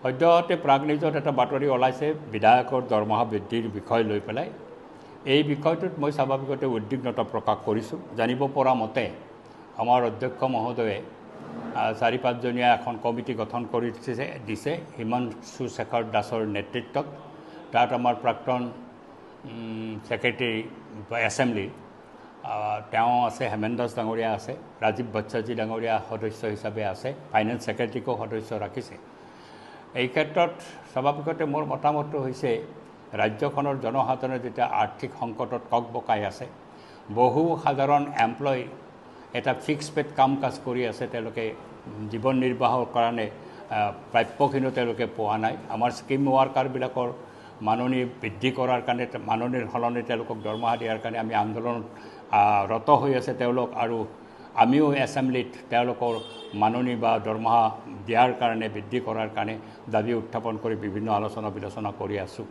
সদ্যহতে প্ৰাগ নিউজত এটা বাতৰি ওলাইছে বিধায়কৰ দৰমহা বৃদ্ধিৰ বিষয় লৈ পেলাই। এই বিষয়টোত মই স্বাভাৱিকতে উদ্বিগ্নতা প্ৰকাশ কৰিছোঁ। জানিব পৰা মতে আমাৰ অধ্যক্ষ মহোদয়ে 4-5জনীয়া এখন কমিটি গঠন কৰি দিছে হিমাংশু শেখৰ দাসৰ নেতৃত্বত। তাত আমাৰ প্ৰাক্তন ছেক্ৰেটাৰী এছেম্বলি তেওঁ আছে, হেমেন দাস ডাঙৰীয়া আছে, ৰাজীৱ বচ্চাজী ডাঙৰীয়া সদস্য হিচাপে আছে, ফাইনেন্স ছেক্ৰেটাৰীকো সদস্য ৰাখিছে। এই ক্ষেত্ৰত স্বাভাৱিকতে মোৰ মতামতটো হৈছে ৰাজ্যখনৰ জনসাধাৰণে যেতিয়া আৰ্থিক সংকটত ককবকাই আছে, বহু সাধাৰণ এমপ্লয় এটা ফিক্স পেড কাম কাজ কৰি আছে, তেওঁলোকে জীৱন নিৰ্বাহৰ কাৰণে প্ৰাপ্যখিনিও তেওঁলোকে পোৱা নাই। আমাৰ স্কিম ৱৰ্কাৰবিলাকৰ মাননি বৃদ্ধি কৰাৰ কাৰণে, মাননিৰ সলনি তেওঁলোকক দৰমহা দিয়াৰ কাৰণে আমি আন্দোলনত ৰত হৈ আছে তেওঁলোক, আৰু আমিও এছেম্বলিত তেওঁলোকৰ মাননি বা দৰমহা দিয়াৰ কাৰণে, বৃদ্ধি কৰাৰ কাৰণে দাবী উত্থাপন কৰি বিভিন্ন আলোচনা বিলোচনা কৰি আছোঁ।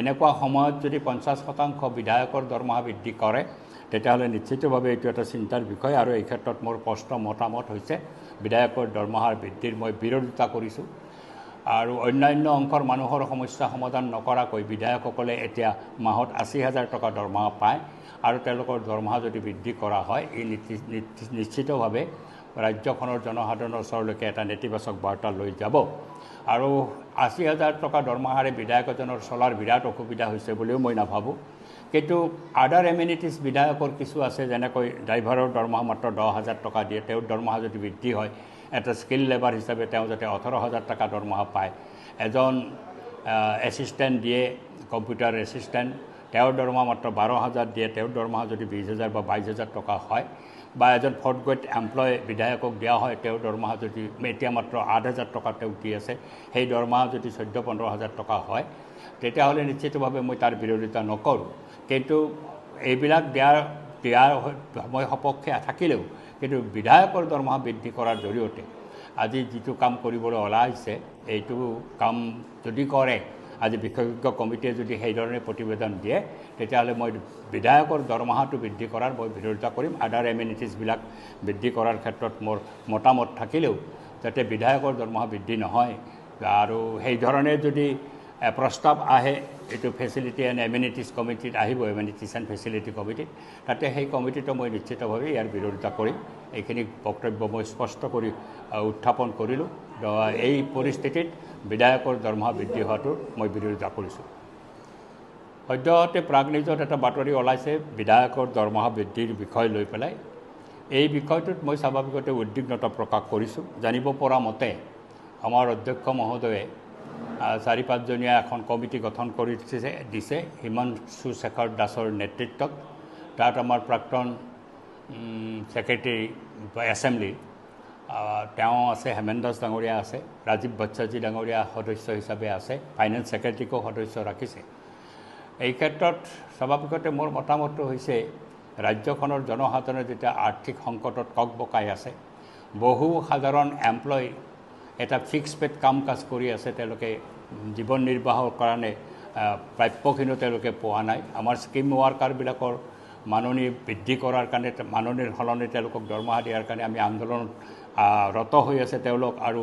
এনেকুৱা সময়ত যদি 50% বিধায়কৰ দৰমহা বৃদ্ধি কৰে, তেতিয়াহ'লে নিশ্চিতভাৱে এইটো এটা চিন্তাৰ বিষয়। আৰু এই ক্ষেত্ৰত মোৰ স্পষ্ট মতামত হৈছে বিধায়কৰ দৰমহাৰ বৃদ্ধিৰ মই বিৰোধিতা কৰিছোঁ। আৰু অন্যান্য অংশৰ মানুহৰ সমস্যা সমাধান নকৰাকৈ বিধায়কসকলে এতিয়া মাহত 80,000 টকা দৰমহা পায়, আৰু তেওঁলোকৰ দৰমহা যদি বৃদ্ধি কৰা হয়, এই নিশ্চিতভাৱে ৰাজ্যখনৰ জনসাধাৰণৰ ওচৰলৈকে এটা নেতিবাচক বাৰ্তা লৈ যাব। আৰু 80,000 টকা দৰমহাৰে বিধায়ক এজনৰ চলাৰ বিৰাট অসুবিধা হৈছে বুলিও মই নাভাবোঁ। কিন্তু আদাৰ এমিনিটিজ বিধায়কৰ কিছু আছে, যেনেকৈ ড্ৰাইভাৰৰ দৰমহা মাত্ৰ 10,000 টকা দিয়ে, তেওঁৰ দৰমহা যদি বৃদ্ধি হয়, এটা স্কিল লেবাৰ হিচাপে তেওঁ যাতে 18,000 টকা দৰমহা পায়। এজন এছিষ্টেণ্ট দিয়ে, কম্পিউটাৰ এছিষ্টেণ্ট, তেওঁৰ দৰমহা মাত্ৰ 12,000 দিয়ে, তেওঁৰ দৰমহা যদি 20,000 বা 22,000 টকা হয়, বা এজন ফৰ্থ গ্ৰেড এমপ্লয় বিধায়কক দিয়া হয়, তেওঁৰ দৰমহা যদি এতিয়া মাত্ৰ 8,000 টকা তেওঁক দি আছে, সেই দৰমহা যদি 14,000-15,000 টকা হয়, তেতিয়াহ'লে নিশ্চিতভাৱে মই তাৰ বিৰোধিতা নকৰোঁ। কিন্তু এইবিলাক দিয়াৰ সময় সপক্ষে থাকিলেও কিন্তু বিধায়কৰ দৰমহা বৃদ্ধি কৰাৰ জৰিয়তে আজি যিটো কাম কৰিবলৈ ওলাইছে, এইটো কাম যদি কৰে, আজি বিশেষজ্ঞ কমিটিয়ে যদি সেইধৰণে প্ৰতিবেদন দিয়ে, তেতিয়াহ'লে মই বিধায়কৰ দৰমহাটো বৃদ্ধি কৰাৰ মই বিৰোধিতা কৰিম। আদাৰ এমিনিটিজবিলাক বৃদ্ধি কৰাৰ ক্ষেত্ৰত মোৰ মতামত থাকিলেও যাতে বিধায়কৰ দৰমহা বৃদ্ধি নহয়, আৰু সেইধৰণে যদি প্ৰস্তাৱ আহে, এইটো ফেচিলিটি এণ্ড এমিনিটিজ কমিটিত আহিব, এমিনিটিজ এণ্ড ফেচিলিটি কমিটিত, তাতে সেই কমিটিটো মই নিশ্চিতভাৱে ইয়াৰ বিৰোধিতা কৰিম। এইখিনি বক্তব্য মই স্পষ্ট কৰি উত্থাপন কৰিলোঁ। এই পৰিস্থিতিত বিধায়কৰ দৰমহা বৃদ্ধি হোৱাটো মই বিৰোধিতা কৰিছোঁ। সদ্যহতে প্ৰাগ নিউজত এটা বাতৰি ওলাইছে বিধায়কৰ দৰমহা বৃদ্ধিৰ বিষয় লৈ পেলাই। এই বিষয়টোত মই স্বাভাৱিকতে উদ্বিগ্নতা প্ৰকাশ কৰিছোঁ। জানিব পৰা মতে আমাৰ অধ্যক্ষ মহোদয়ে 4-5জনীয়া এখন কমিটি গঠন কৰি দিছে হিমাংশু শেখৰ দাসৰ নেতৃত্বত। তাত আমাৰ প্ৰাক্তন ছেক্ৰেটাৰী এছেম্বলি তেওঁ আছে, হেমেন দাস ডাঙৰীয়া আছে, ৰাজীৱ বচ্চাজী ডাঙৰীয়া সদস্য হিচাপে আছে, ফাইনেন্স ছেক্ৰেটাৰীকো সদস্য ৰাখিছে। এই ক্ষেত্ৰত স্বাভাৱিকতে মোৰ মতামতটো হৈছে ৰাজ্যখনৰ জনসাধাৰণে যেতিয়া আৰ্থিক সংকটত ককবকাই আছে, বহু সাধাৰণ এমপ্লয় এটা ফিক্স পেড কাম কাজ কৰি আছে, তেওঁলোকে জীৱন নিৰ্বাহৰ কাৰণে প্ৰাপ্যখিনিও তেওঁলোকে পোৱা নাই। আমাৰ স্কিম ৱৰ্কাৰবিলাকৰ মাননি বৃদ্ধি কৰাৰ কাৰণে, মাননিৰ সলনি তেওঁলোকক দৰমহা দিয়াৰ কাৰণে আমি আন্দোলনত ৰত হৈ আছে তেওঁলোক, আৰু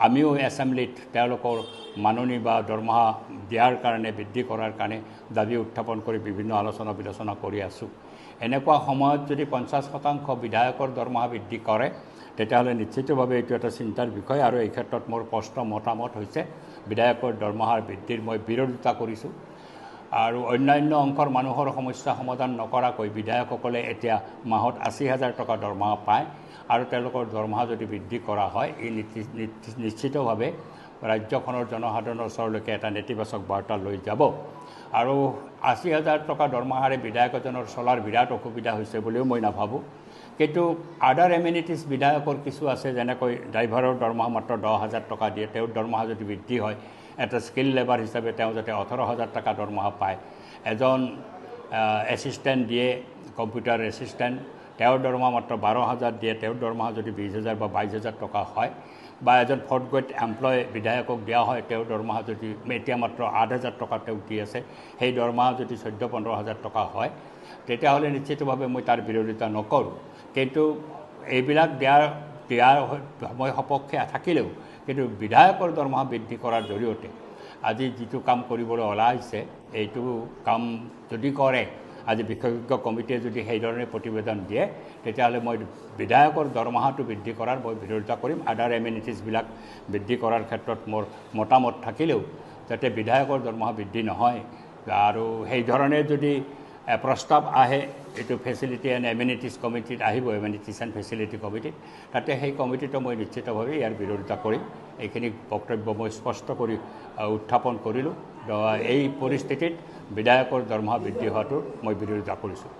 আমিও এছেম্বলিত তেওঁলোকৰ মাননি বা দৰমহা দিয়াৰ কাৰণে, বৃদ্ধি কৰাৰ কাৰণে দাবী উত্থাপন কৰি বিভিন্ন আলোচনা বিলোচনা কৰি আছোঁ। এনেকুৱা সময়ত যদি 50% বিধায়কৰ দৰমহা বৃদ্ধি কৰে, তেতিয়াহ'লে নিশ্চিতভাৱে এইটো এটা চিন্তাৰ বিষয়। আৰু এই ক্ষেত্ৰত মোৰ স্পষ্ট মতামত হৈছে বিধায়কৰ দৰমহাৰ বৃদ্ধিৰ মই বিৰোধিতা কৰিছোঁ। আৰু অন্যান্য অংশৰ মানুহৰ সমস্যা সমাধান নকৰাকৈ বিধায়কসকলে এতিয়া মাহত 80,000 টকা দৰমহা পায়, আৰু তেওঁলোকৰ দৰমহা যদি বৃদ্ধি কৰা হয়, এই নিশ্চিতভাৱে ৰাজ্যখনৰ জনসাধাৰণৰ ওচৰলৈকে এটা নেতিবাচক বাৰ্তা লৈ যাব। আৰু 80,000 টকা দৰমহাৰে বিধায়ক এজনৰ চলাৰ বিৰাট অসুবিধা হৈছে বুলিও মই নাভাবোঁ। কিন্তু আদাৰ এমিনিটিজ বিধায়কৰ কিছু আছে, যেনেকৈ ড্ৰাইভাৰৰ দৰমহা মাত্ৰ 10,000 টকা দিয়ে, তেওঁৰ দৰমহা যদি বৃদ্ধি হয়, এটা স্কিল লেবাৰ হিচাপে তেওঁ যাতে 18,000 টকা দৰমহা পায়। এজন এছিষ্টেণ্ট দিয়ে, কম্পিউটাৰ এছিষ্টেণ্ট, তেওঁৰ দৰমহা মাত্ৰ 12,000 দিয়ে, তেওঁৰ দৰমহা যদি 20,000 বা 22,000 টকা হয়, বা এজন ফৰ্থ গ্ৰেড এমপ্লয় বিধায়কক দিয়া হয়, তেওঁৰ দৰমহা যদি এতিয়া মাত্ৰ 8,000 টকা তেওঁক দি আছে, সেই দৰমহা যদি 14,000-15,000 টকা হয়, তেতিয়াহ'লে নিশ্চিতভাৱে মই তাৰ বিৰোধিতা নকৰোঁ। কিন্তু এইবিলাক দিয়াৰ সময় সপক্ষে থাকিলেও কিন্তু বিধায়কৰ দৰমহা বৃদ্ধি কৰাৰ জৰিয়তে আজি যিটো কাম কৰিবলৈ ওলাইছে এইটো কাম যদি কৰে আজি বিশেষজ্ঞ কমিটিয়ে যদি সেইধৰণে প্ৰতিবেদন দিয়ে তেতিয়াহ'লে মই বিধায়কৰ দৰমহাটো বৃদ্ধি কৰাৰ মই বিৰোধিতা কৰিম আদাৰ এমিনিটিজবিলাক বৃদ্ধি কৰাৰ ক্ষেত্ৰত মোৰ মতামত থাকিলেও যাতে বিধায়কৰ দৰমহা বৃদ্ধি নহয় আৰু সেইধৰণে যদি প্ৰস্তাৱ আহে এইটো ফেচিলিটি এণ্ড এমিনিটিজ কমিটিত আহিব এমিনিটিজ এণ্ড ফেচিলিটি কমিটিত তাতে সেই কমিটিটো মই নিশ্চিতভাৱে ইয়াৰ বিৰোধিতা কৰিম এইখিনি বক্তব্য মই স্পষ্ট কৰি উত্থাপন কৰিলোঁ এই পৰিস্থিতিত বিধায়কৰ দৰমহা বৃদ্ধি হোৱাটো মই বিৰোধিতা কৰিছোঁ